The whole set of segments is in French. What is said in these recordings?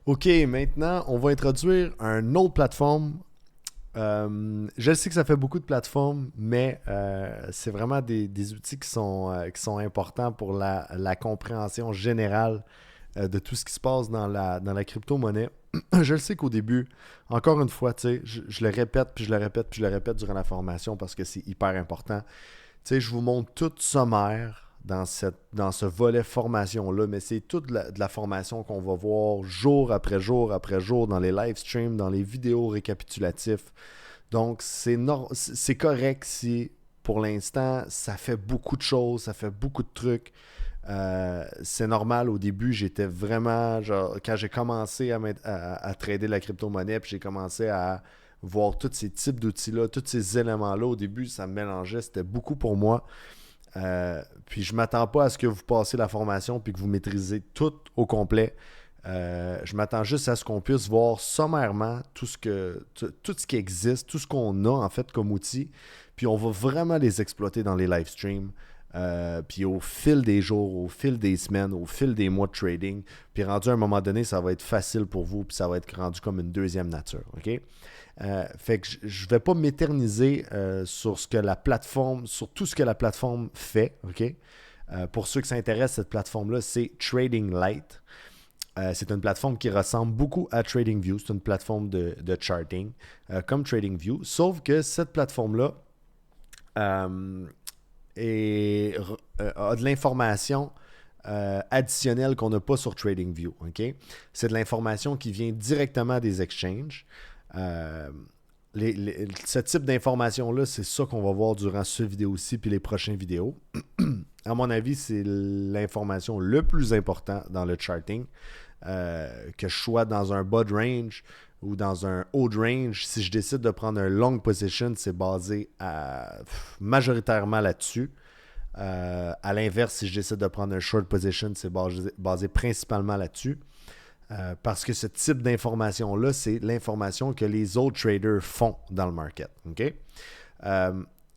OK, maintenant, on va introduire une autre plateforme. Je sais que ça fait beaucoup de plateformes, mais c'est vraiment des outils qui sont importants pour la compréhension générale de tout ce qui se passe dans la crypto-monnaie. Je le sais qu'au début, encore une fois, tu sais, je le répète, puis je le répète, puis je le répète durant la formation parce que c'est hyper important. Tu sais, je vous montre tout sommaire dans ce volet formation-là, mais c'est toute de la formation qu'on va voir jour après jour après jour dans les live streams, dans les vidéos récapitulatifs. Donc, c'est correct si, pour l'instant, ça fait beaucoup de choses, ça fait beaucoup de trucs. C'est normal, au début, j'étais vraiment, genre, quand j'ai commencé à trader la crypto-monnaie, puis j'ai commencé à voir tous ces types d'outils-là, tous ces éléments-là, au début, ça me mélangeait, c'était beaucoup pour moi. Puis je m'attends pas à ce que vous passiez la formation puis que vous maîtrisez tout au complet. Je m'attends juste à ce qu'on puisse voir sommairement tout ce qui existe, tout ce qu'on a en fait comme outil. Puis on va vraiment les exploiter dans les live streams. Puis au fil des jours, au fil des semaines, au fil des mois de trading, puis rendu à un moment donné, ça va être facile pour vous, puis ça va être rendu comme une deuxième nature. OK? Fait que je ne vais pas m'éterniser sur ce que la plateforme, sur tout ce que la plateforme fait. OK? Pour ceux qui s'intéressent, cette plateforme-là, c'est Trading Light. C'est une plateforme qui ressemble beaucoup à TradingView. C'est une plateforme de charting comme TradingView. Sauf que cette plateforme-là euh, a de l'information additionnelle qu'on n'a pas sur TradingView. Okay? C'est de l'information qui vient directement des exchanges. Euh, Ce type d'information-là, c'est ça qu'on va voir durant cette vidéo-ci puis les prochaines vidéos. À mon avis, c'est l'information le plus important dans le charting. Que je sois dans un bas de range ou dans un haut de range, si je décide de prendre un long position, c'est basé majoritairement là-dessus. À l'inverse, si je décide de prendre un short position, c'est basé principalement là-dessus. Parce que ce type d'information-là, c'est l'information que les autres traders font dans le market. OK?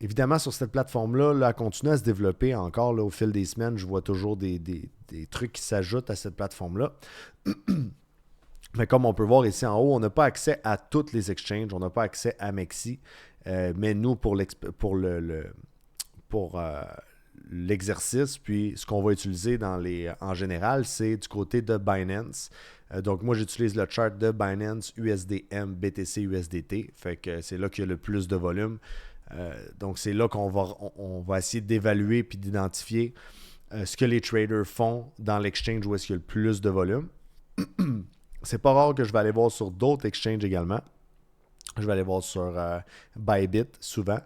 Évidemment, sur cette plateforme-là, là, elle continue à se développer encore là, au fil des semaines. Je vois toujours des trucs qui s'ajoutent à cette plateforme-là. Mais comme on peut voir ici en haut, on n'a pas accès à toutes les exchanges. On n'a pas accès à Mexi. Mais nous, pour l'exercice, puis ce qu'on va utiliser en général, c'est du côté de Binance. Donc moi, j'utilise le chart de Binance USDM BTC USDT. Fait que c'est là qu'il y a le plus de volume. Donc c'est là on va essayer d'évaluer puis d'identifier ce que les traders font dans l'exchange où est-ce qu'il y a le plus de volume. C'est pas rare que je vais aller voir sur d'autres exchanges également. Je vais aller voir sur Bybit souvent.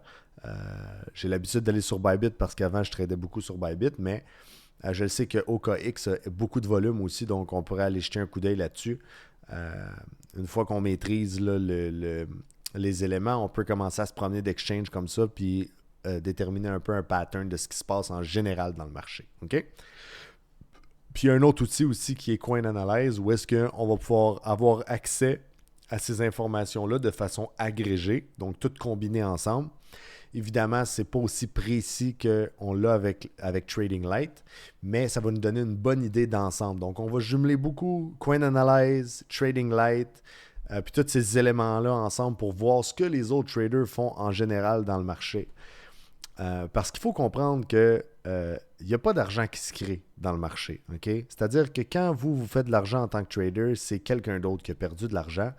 J'ai l'habitude d'aller sur Bybit parce qu'avant, je tradais beaucoup sur Bybit, mais je sais que OKX a beaucoup de volume aussi, donc on pourrait aller jeter un coup d'œil là-dessus. Une fois qu'on maîtrise là, les éléments, on peut commencer à se promener d'exchange comme ça, puis déterminer un peu un pattern de ce qui se passe en général dans le marché. OK? Puis il y a un autre outil aussi qui est Coin Analyze, où est-ce qu'on va pouvoir avoir accès à ces informations-là de façon agrégée, donc toutes combinées ensemble. Évidemment, ce n'est pas aussi précis qu'on l'a avec Trading Light, mais ça va nous donner une bonne idée d'ensemble. Donc, on va jumeler beaucoup Coin Analyze, Trading Light, puis tous ces éléments-là ensemble pour voir ce que les autres traders font en général dans le marché. Parce qu'il faut comprendre que il n'y a pas d'argent qui se crée dans le marché. Okay? C'est-à-dire que quand vous faites de l'argent en tant que trader, c'est quelqu'un d'autre qui a perdu de l'argent.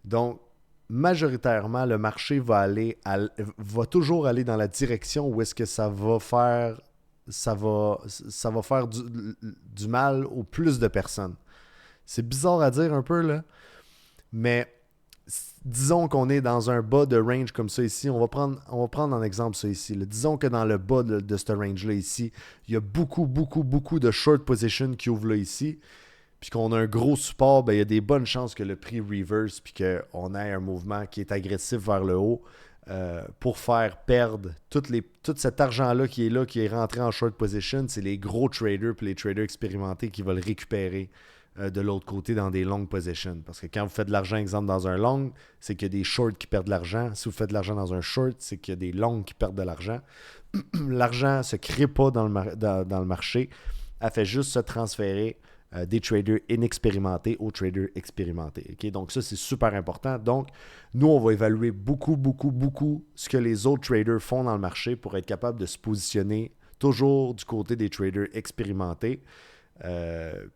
Donc, majoritairement, le marché va toujours aller dans la direction où est-ce que ça va faire du mal au plus de personnes. C'est bizarre à dire un peu, là, mais disons qu'on est dans un bas de range comme ça ici. On va prendre en exemple ça ici. Là. Disons que dans le bas de ce range-là ici, il y a beaucoup, beaucoup, beaucoup de short position qui ouvrent là ici. Puis qu'on a un gros support, ben, il y a des bonnes chances que le prix reverse puis qu'on ait un mouvement qui est agressif vers le haut pour faire perdre tout cet argent-là, qui est rentré en short position. C'est les gros traders puis les traders expérimentés qui veulent récupérer de l'autre côté dans des long positions. Parce que quand vous faites de l'argent, exemple, dans un long, c'est qu'il y a des shorts qui perdent de l'argent. Si vous faites de l'argent dans un short, c'est qu'il y a des longs qui perdent de l'argent. L'argent ne se crée pas dans le marché. Elle fait juste se transférer des traders inexpérimentés aux traders expérimentés. Okay? Donc ça, c'est super important. Donc, nous, on va évaluer beaucoup ce que les autres traders font dans le marché pour être capable de se positionner toujours du côté des traders expérimentés.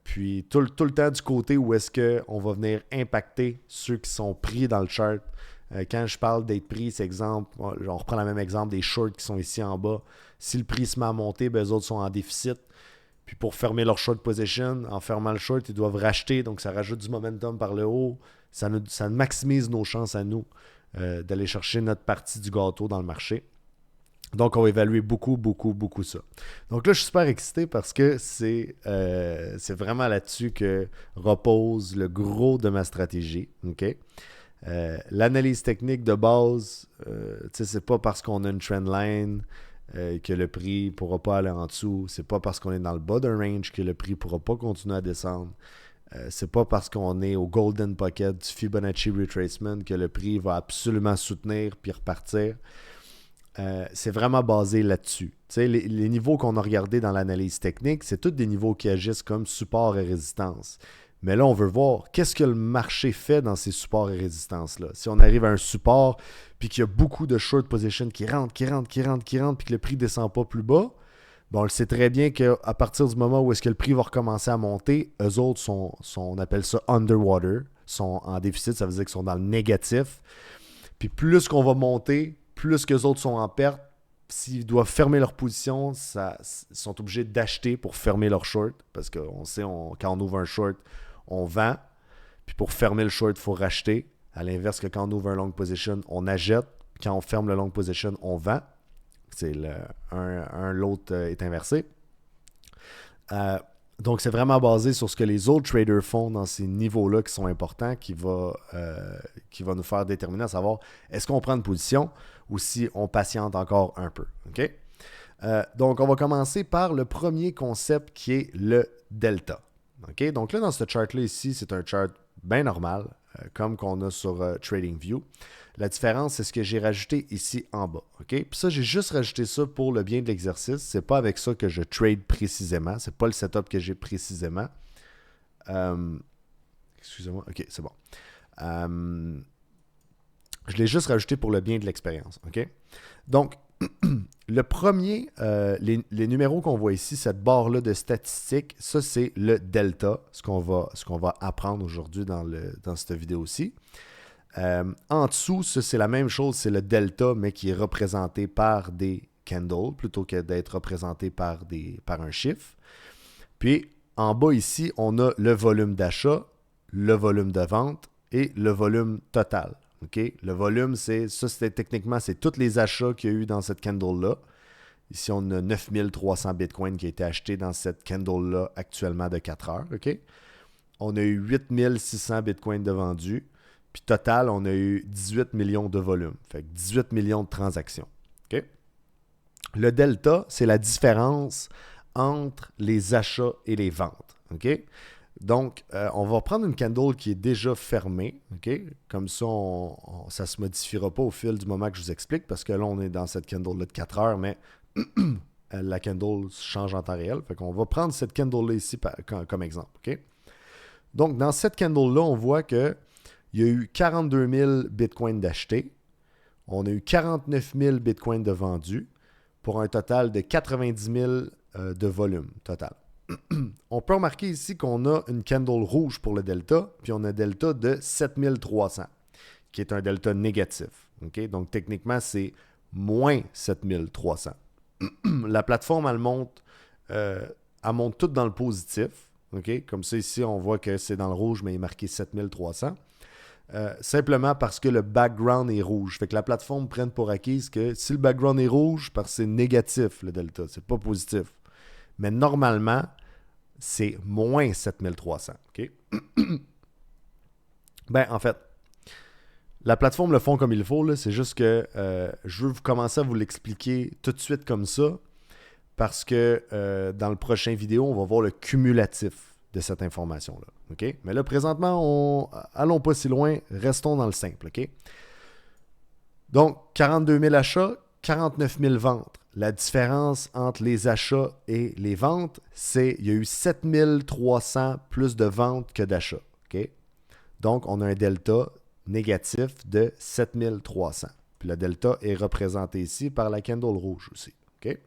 Puis tout le temps du côté où est-ce qu'on va venir impacter ceux qui sont pris dans le chart. Quand je parle d'être pris, c'est exemple, on reprend le même exemple des shorts qui sont ici en bas. Si le prix se met à monter, ben, eux autres sont en déficit. Puis pour fermer leur short position, en fermant le short, ils doivent racheter. Donc ça rajoute du momentum par le haut. Ça maximise nos chances à nous d'aller chercher notre partie du gâteau dans le marché. Donc, on va évaluer beaucoup ça. Donc là, je suis super excité parce que c'est vraiment là-dessus que repose le gros de ma stratégie. Okay? L'analyse technique de base, c'est pas parce qu'on a une trendline que le prix ne pourra pas aller en dessous. C'est pas parce qu'on est dans le bas d'un range que le prix ne pourra pas continuer à descendre. C'est pas parce qu'on est au Golden Pocket du Fibonacci Retracement que le prix va absolument soutenir puis repartir. C'est vraiment basé là-dessus. Les niveaux qu'on a regardés dans l'analyse technique, c'est tous des niveaux qui agissent comme support et résistance. Mais là, on veut voir qu'est-ce que le marché fait dans ces supports et résistances-là. Si on arrive à un support, puis qu'il y a beaucoup de short position qui rentrent, puis que le prix ne descend pas plus bas, on le sait très bien qu'à partir du moment où est-ce que le prix va recommencer à monter, eux autres sont on appelle ça underwater, sont en déficit, ça veut dire qu'ils sont dans le négatif. Puis plus qu'on va monter, plus que les autres sont en perte, s'ils doivent fermer leur position, ils sont obligés d'acheter pour fermer leur short. Parce qu'on sait, quand on ouvre un short, on vend. Puis pour fermer le short, il faut racheter. À l'inverse que quand on ouvre un long position, on achète. Puis quand on ferme le long position, on vend. C'est l'autre est inversé. Donc, c'est vraiment basé sur ce que les autres traders font dans ces niveaux-là qui sont importants, qui va nous faire déterminer à savoir est-ce qu'on prend une position ou si on patiente encore un peu. Okay? Donc, on va commencer par le premier concept qui est le delta. Okay? Donc là, dans ce chart-là ici, c'est un chart bien normal, comme qu'on a sur TradingView. La différence, c'est ce que j'ai rajouté ici en bas. Okay? Puis ça, j'ai juste rajouté ça pour le bien de l'exercice. C'est pas avec ça que je trade précisément. C'est pas le setup que j'ai précisément. Excusez-moi. OK, c'est bon. Je l'ai juste rajouté pour le bien de l'expérience. OK? Donc, le premier, les numéros qu'on voit ici, cette barre-là de statistiques, ça, c'est le delta, ce qu'on va apprendre aujourd'hui dans cette vidéo-ci. En dessous, ça, c'est la même chose, c'est le delta, mais qui est représenté par des candles plutôt que d'être représenté par un chiffre. Puis, en bas ici, on a le volume d'achat, le volume de vente et le volume total. Okay? Le volume, techniquement, c'est tous les achats qu'il y a eu dans cette candle-là. Ici, on a 9300 Bitcoin qui a été acheté dans cette candle-là actuellement de 4 heures. Okay? On a eu 8600 Bitcoin de vendus. Puis total, on a eu 18 millions de volume. Fait que 18 millions de transactions. Okay? Le delta, c'est la différence entre les achats et les ventes. Okay? Donc, on va prendre une candle qui est déjà fermée. Okay? Comme ça, ça ne se modifiera pas au fil du moment que je vous explique, parce que là, on est dans cette candle-là de 4 heures, mais la candle change en temps réel. Fait qu'on va prendre cette candle-là ici comme exemple. Okay? Donc, dans cette candle-là, on voit que il y a eu 42 000 Bitcoin d'achetés. On a eu 49 000 Bitcoin de vendus pour un total de 90 000 de volume total. On peut remarquer ici qu'on a une candle rouge pour le delta, puis on a un delta de 7300, qui est un delta négatif. Okay? Donc, techniquement, c'est moins 7300. La plateforme, elle monte toute dans le positif. Okay? Comme ça, ici, on voit que c'est dans le rouge, mais il est marqué 7300. Simplement parce que le background est rouge. Fait que la plateforme prenne pour acquise que si le background est rouge, parce que c'est négatif le delta, c'est pas positif. Mais normalement, c'est moins 7300. Okay? Ben, en fait, la plateforme le font comme il faut. Là, c'est juste que je veux commencer à vous l'expliquer tout de suite comme ça parce que dans le prochain vidéo, on va voir le cumulatif de cette information-là. Okay? Mais là, présentement, allons pas si loin, restons dans le simple. Okay? Donc, 42 000 achats, 49 000 ventes. la différence entre les achats et les ventes, c'est qu'il y a eu 7300 plus de ventes que d'achats. Okay? Donc, on a un delta négatif de 7300. Puis le delta est représenté ici par la candle rouge aussi. Okay?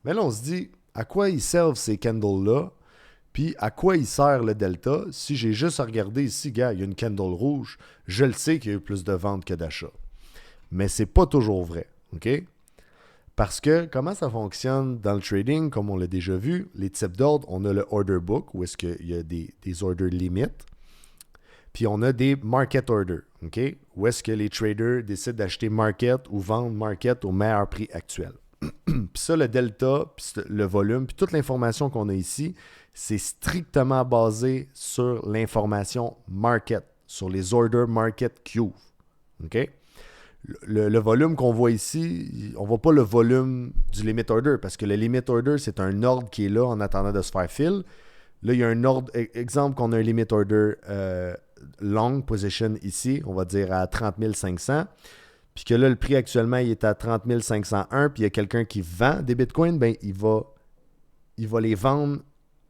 Mais là, on se dit, à quoi ils servent ces candles-là? Puis à quoi il sert le delta? Si j'ai juste à regarder ici, gars, il y a une candle rouge, je le sais qu'il y a eu plus de ventes que d'achats. Mais c'est pas toujours vrai. OK? Parce que comment ça fonctionne dans le trading, comme on l'a déjà vu, les types d'ordres, on a le order book, où est-ce qu'il y a des order limits. Puis on a des market orders, OK? Où est-ce que les traders décident d'acheter market ou vendre market au meilleur prix actuel. Puis ça, le delta, puis le volume, puis toute l'information qu'on a ici, c'est strictement basé sur l'information market, sur les orders market queue. OK? Le volume qu'on voit ici, on ne voit pas le volume du limit order parce que le limit order, c'est un ordre qui est là en attendant de se faire fill. Là, il y a un ordre, exemple qu'on a un limit order long position ici, on va dire à 30 500. Puis que là, le prix actuellement, il est à 30 501, puis il y a quelqu'un qui vend des bitcoins, ben il va les vendre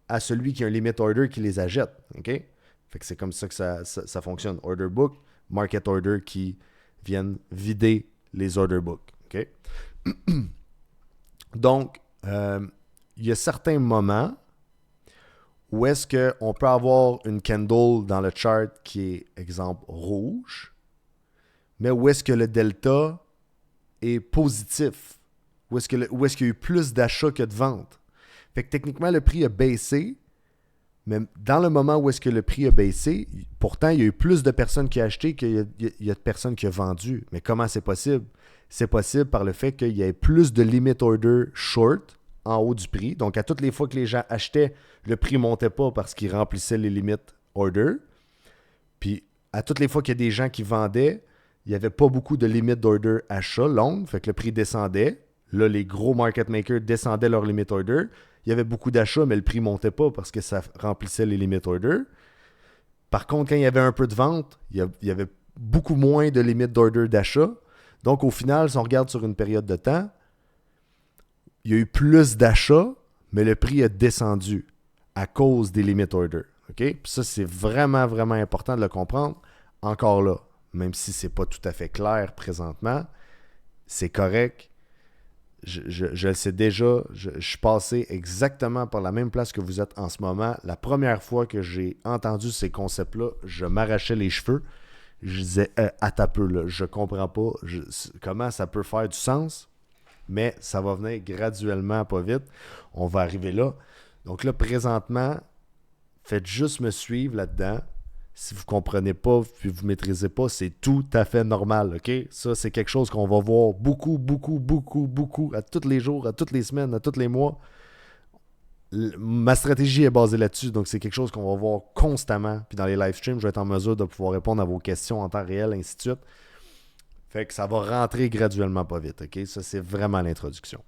à celui qui a un limit order qui les achète. OK? Fait que c'est comme ça que ça fonctionne. Order book, market order qui viennent vider les order books. OK? Donc, il y a certains moments où est-ce qu'on peut avoir une candle dans le chart qui est, exemple, rouge, mais où est-ce que le delta est positif? Où est-ce qu'il y a eu plus d'achats que de ventes? Fait que techniquement, le prix a baissé, mais dans le moment où est-ce que le prix a baissé, pourtant, il y a eu plus de personnes qui ont acheté qu'il y a de personnes qui ont vendu. Mais comment c'est possible? C'est possible par le fait qu'il y ait plus de limit order short en haut du prix. Donc, à toutes les fois que les gens achetaient, le prix ne montait pas parce qu'ils remplissaient les limit order. Puis, à toutes les fois qu'il y a des gens qui vendaient, il n'y avait pas beaucoup de limit d'order achat long, fait que le prix descendait. Là, les gros market makers descendaient leur limit order. Il y avait beaucoup d'achats, mais le prix ne montait pas parce que ça remplissait les limit order. Par contre, quand il y avait un peu de vente, il y avait beaucoup moins de limit d'order d'achat. Donc, au final, si on regarde sur une période de temps, il y a eu plus d'achats, mais le prix a descendu à cause des limit orders. Okay? Puis ça, c'est vraiment, vraiment important de le comprendre. Encore là, même si ce n'est pas tout à fait clair présentement, c'est correct. Je le sais déjà, je suis passé exactement par la même place que vous êtes en ce moment. La première fois que j'ai entendu ces concepts-là, je m'arrachais les cheveux. Je disais, à ta peu, là, je comprends pas comment ça peut faire du sens, mais ça va venir graduellement, pas vite. On va arriver là. Donc là, présentement, faites juste me suivre là-dedans. Si vous ne comprenez pas puis vous ne maîtrisez pas, c'est tout à fait normal, OK? Ça, c'est quelque chose qu'on va voir beaucoup, à tous les jours, à toutes les semaines, à tous les mois. Ma stratégie est basée là-dessus, donc c'est quelque chose qu'on va voir constamment. Puis dans les live streams, je vais être en mesure de pouvoir répondre à vos questions en temps réel, ainsi de suite. Fait que ça va rentrer graduellement pas vite, OK? Ça, c'est vraiment l'introduction.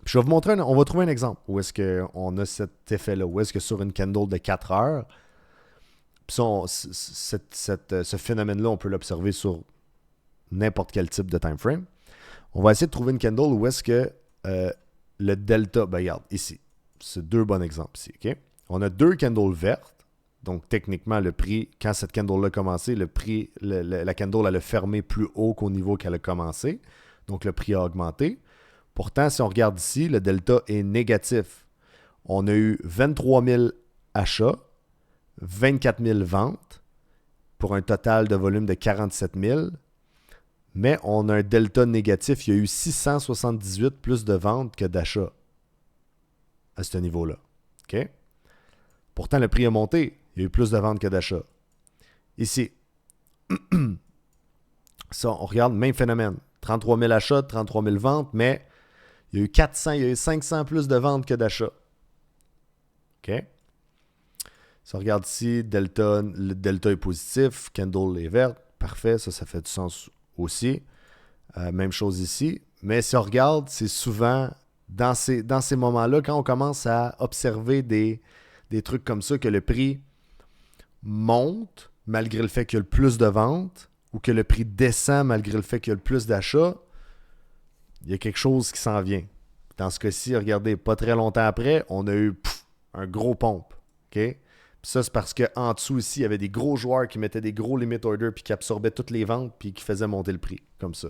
Puis je vais vous montrer, on va trouver un exemple où est-ce qu'on a cet effet-là, où est-ce que sur une candle de 4 heures, puis ce phénomène-là, on peut l'observer sur n'importe quel type de time frame. On va essayer de trouver une candle où est-ce que le delta, ben regarde, ici, c'est deux bons exemples ici, OK? On a deux candles vertes, donc techniquement, le prix, quand cette candle-là a commencé, le prix, la candle, elle a fermé plus haut qu'au niveau qu'elle a commencé, donc le prix a augmenté. Pourtant, si on regarde ici, le delta est négatif. On a eu 23 000 achats, 24 000 ventes, pour un total de volume de 47 000. Mais on a un delta négatif. Il y a eu 678 plus de ventes que d'achats à ce niveau-là. OK? Pourtant, le prix a monté. Il y a eu plus de ventes que d'achats. Ici, ça, on regarde, même phénomène. 33 000 achats, 33 000 ventes, mais il y a eu 400, il y a eu 500 plus de ventes que d'achats. OK? Si on regarde ici, le delta est positif, candle est verte, parfait, ça fait du sens aussi. Même chose ici. Mais si on regarde, c'est souvent dans ces moments-là, quand on commence à observer des trucs comme ça, que le prix monte malgré le fait qu'il y a le plus de ventes ou que le prix descend malgré le fait qu'il y a le plus d'achats, il y a quelque chose qui s'en vient. Dans ce cas-ci, regardez, pas très longtemps après, on a eu un gros pompe. OK? Puis ça, c'est parce qu'en dessous ici, il y avait des gros joueurs qui mettaient des gros limit orders puis qui absorbaient toutes les ventes puis qui faisaient monter le prix, comme ça.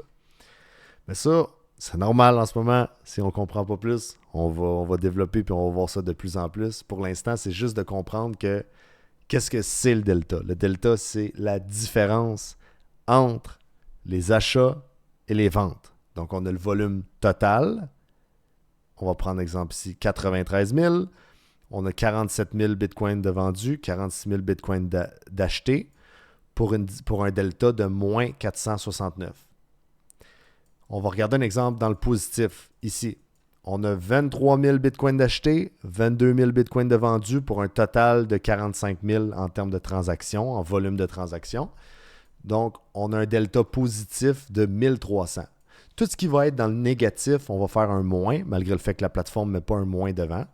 Mais ça, c'est normal en ce moment. Si on ne comprend pas plus, on va développer puis on va voir ça de plus en plus. Pour l'instant, c'est juste de comprendre que qu'est-ce que c'est le delta? Le delta, c'est la différence entre les achats et les ventes. Donc, on a le volume total. On va prendre exemple ici 93 000. On a 47 000 bitcoins de vendus, 46 000 bitcoins d'achetés pour un delta de moins 469. On va regarder un exemple dans le positif ici. On a 23 000 bitcoins d'achetés, 22 000 bitcoins de vendus pour un total de 45 000 en termes de transactions, en volume de transactions. Donc, on a un delta positif de 1300. Tout ce qui va être dans le négatif, on va faire un moins, malgré le fait que la plateforme ne met pas un moins devant.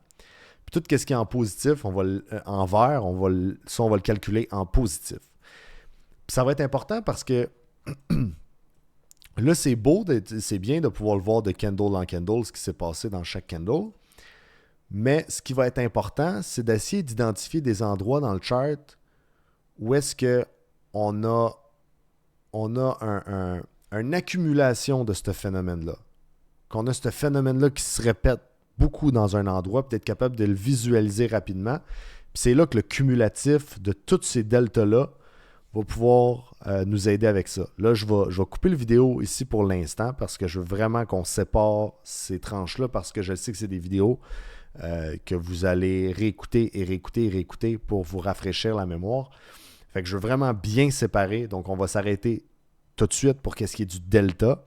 Puis tout ce qui est en positif, en vert, on va le calculer en positif. Puis ça va être important parce que là, c'est beau, c'est bien de pouvoir le voir de candle en candle, ce qui s'est passé dans chaque candle. Mais ce qui va être important, c'est d'essayer d'identifier des endroits dans le chart où est-ce qu'on a une accumulation de ce phénomène-là. Qu'on a ce phénomène-là qui se répète beaucoup dans un endroit, puis être capable de le visualiser rapidement. Puis c'est là que le cumulatif de tous ces deltas-là va pouvoir nous aider avec ça. Là, je vais couper le vidéo ici pour l'instant parce que je veux vraiment qu'on sépare ces tranches-là parce que je sais que c'est des vidéos que vous allez réécouter et réécouter et réécouter pour vous rafraîchir la mémoire. Fait que je veux vraiment bien séparer. Donc, on va s'arrêter tout de suite pour qu'est-ce qui est du delta.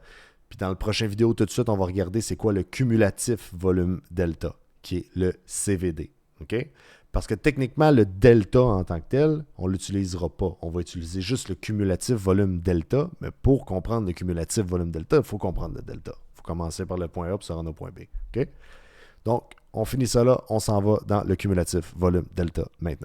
Puis dans le prochain vidéo, tout de suite, on va regarder c'est quoi le cumulatif volume delta, qui est le CVD. OK? Parce que techniquement, le delta en tant que tel, on ne l'utilisera pas. On va utiliser juste le cumulatif volume delta. Mais pour comprendre le cumulatif volume delta, il faut comprendre le delta. Il faut commencer par le point A pour se rendre au point B. OK? Donc, on finit ça là. On s'en va dans le cumulatif volume delta maintenant.